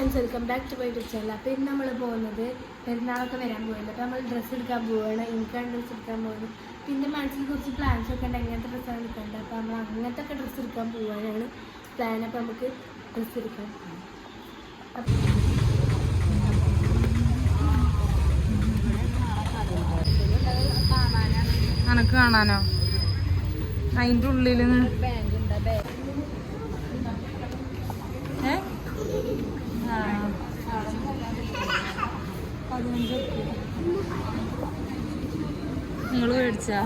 Friends, welcome back to my YouTube channel. അപ്പോൾ ഇന്ന് നമ്മൾ പോകുന്നത് പെരുന്നാളൊക്കെ വരാൻ പോകുന്നത്. അപ്പോൾ നമ്മൾ ഡ്രസ്സ് എടുക്കാൻ പോവുകയാണ്. എനിക്കാണ് ഡ്രസ്സ് എടുക്കാൻ പോകുന്നത്. പിന്നെ മനസ്സിൽ കുറച്ച് പ്ലാൻസ് ഒക്കെ ഉണ്ട്, എങ്ങനത്തെ ഡ്രസ്സാണ് എടുക്കേണ്ടത്. അപ്പോൾ നമ്മൾ അങ്ങനത്തെ ഒക്കെ ഡ്രസ്സ് എടുക്കാൻ പോകാനാണ് പ്ലാൻ. അപ്പോൾ നമുക്ക് ഡ്രസ്സ് എടുക്കാം. അനക്ക് കാണാനോ? അതിൻ്റെ ഉള്ളിൽ നിങ്ങൾ മേടിച്ചാ?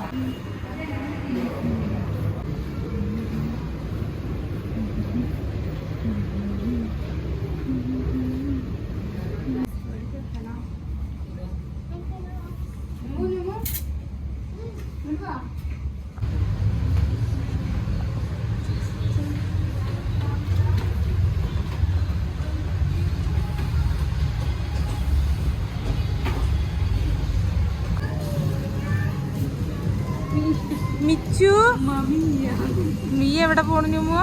മിച്ചു, മിയ എവിടെ പോണു? ന്യൂമോ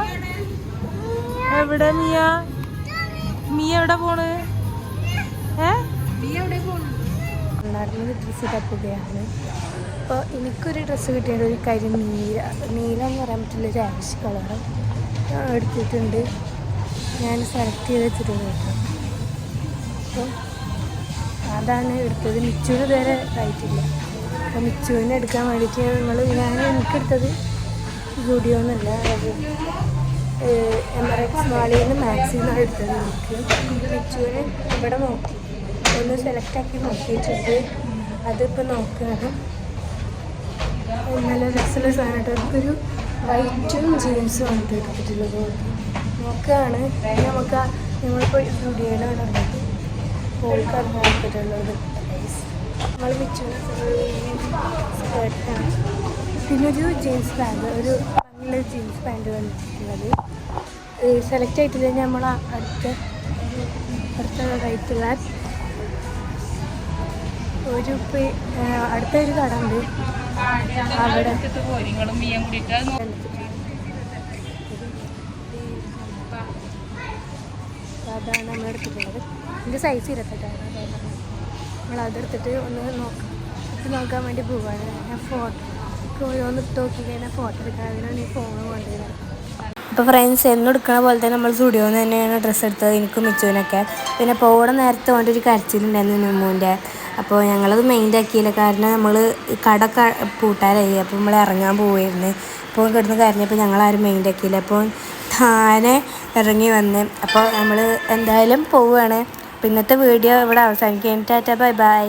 എവിടെ? മിയ എവിടെ പോണ്? നടന്ന് ഡ്രസ്സ് തപ്പുകയാണ്. അപ്പോൾ എനിക്കൊരു ഡ്രസ്സ് കിട്ടിയത് ഒരു കാര്യം നീല എന്ന് പറയാൻ പറ്റില്ല, ഒരു ആഷ് കളറ് എടുത്തിട്ടുണ്ട്. ഞാൻ സെലക്ട് ചെയ്ത് വെച്ചിട്ടുണ്ട് കേട്ടോ. അപ്പോൾ അതാണ് എടുത്തത്. മിച്ചുവിന് ഇതുവരെ ആയിട്ടില്ല. അപ്പോൾ മിച്ചുവിനെ എടുക്കാൻ വേണ്ടിയിട്ട് എനിക്കെടുത്തത് സ്റ്റുഡിയോ എന്നല്ല, അത് എമറേറ്റ്സ് മാളിൽ നിന്ന് മാക്സിൽ നിന്നാണ് എടുത്തത്. എനിക്ക് മിച്ചുവിന് ഇവിടെ നോക്കി ഒന്ന് സെലക്ട് ആക്കി നോക്കിയിട്ടുണ്ട്. അതിപ്പോൾ നോക്കുകയാണ്. നല്ല രസമുള്ള സാധനമായിട്ട് എനിക്കൊരു വൈറ്റും ജീൻസും ആണ് എടുത്തിട്ടുള്ളത്. നോക്കുകയാണ്. നമ്മളിപ്പോൾ സ്റ്റുഡിയോയിലാണ് ഉള്ളത്, കോഴിക്കോട് എടുത്തിട്ടുള്ളത്. നമ്മൾ മിച്ചുവിന് സ്കേർട്ടാണ്. പിന്നെ ഒരു ജീൻസ് പാൻറ്, ഒരു നല്ല ജീൻസ് പാൻറ് വന്നിട്ടുള്ളത്. സെലക്ട് ആയിട്ടില്ല. നമ്മൾ അടുത്തതായിട്ടുള്ള അടുത്തൊരു കട ഉണ്ട്, അവിടെ അതാണ് നമ്മൾ എടുത്തിട്ടുള്ളത്. ഇതിൻ്റെ സൈസ് 28ആണ്. നമ്മളതെടുത്തിട്ട് ഒന്ന് നോക്കാൻ വേണ്ടി പോവുകയാണ്. ഞാൻ ഫോട്ടോ ഓരോന്ന് ഇട്ട് നോക്കി കഴിഞ്ഞാൽ ഫോട്ടോ എടുക്കാൻ അതിനാണ് ഈ ഫോൺ കൊണ്ടുവരുന്നത്. അപ്പോൾ ഫ്രണ്ട്സ്, എന്നും എടുക്കണ പോലെ തന്നെ നമ്മൾ സ്റ്റുഡിയോയിൽ നിന്ന് തന്നെയാണ് ഡ്രസ്സ് എടുത്തത്, എനിക്കും മിച്ചുവിനൊക്കെ. പിന്നെ പോകണ നേരത്തെ കൊണ്ട് ഒരു കരച്ചിലുണ്ടായിരുന്നു നുമ്മുവിൻ്റെ. അപ്പോൾ ഞങ്ങളത് മെയിൻ്റ് ആക്കിയില്ല, കാരണം നമ്മൾ കട പൂട്ടാറായി. അപ്പോൾ നമ്മൾ ഇറങ്ങാൻ പോവുമായിരുന്നു. അപ്പോൾ കിടന്ന് കരഞ്ഞപ്പോൾ ഞങ്ങളാരും മെയിൻ്റ് ആക്കിയില്ല. അപ്പോൾ താനെ ഇറങ്ങി വന്ന്. അപ്പോൾ നമ്മൾ എന്തായാലും പോവുകയാണ്. അപ്പോൾ ഇന്നത്തെ വീഡിയോ ഇവിടെ അവസാനിക്കുകയാണ്. Tata, bye bye.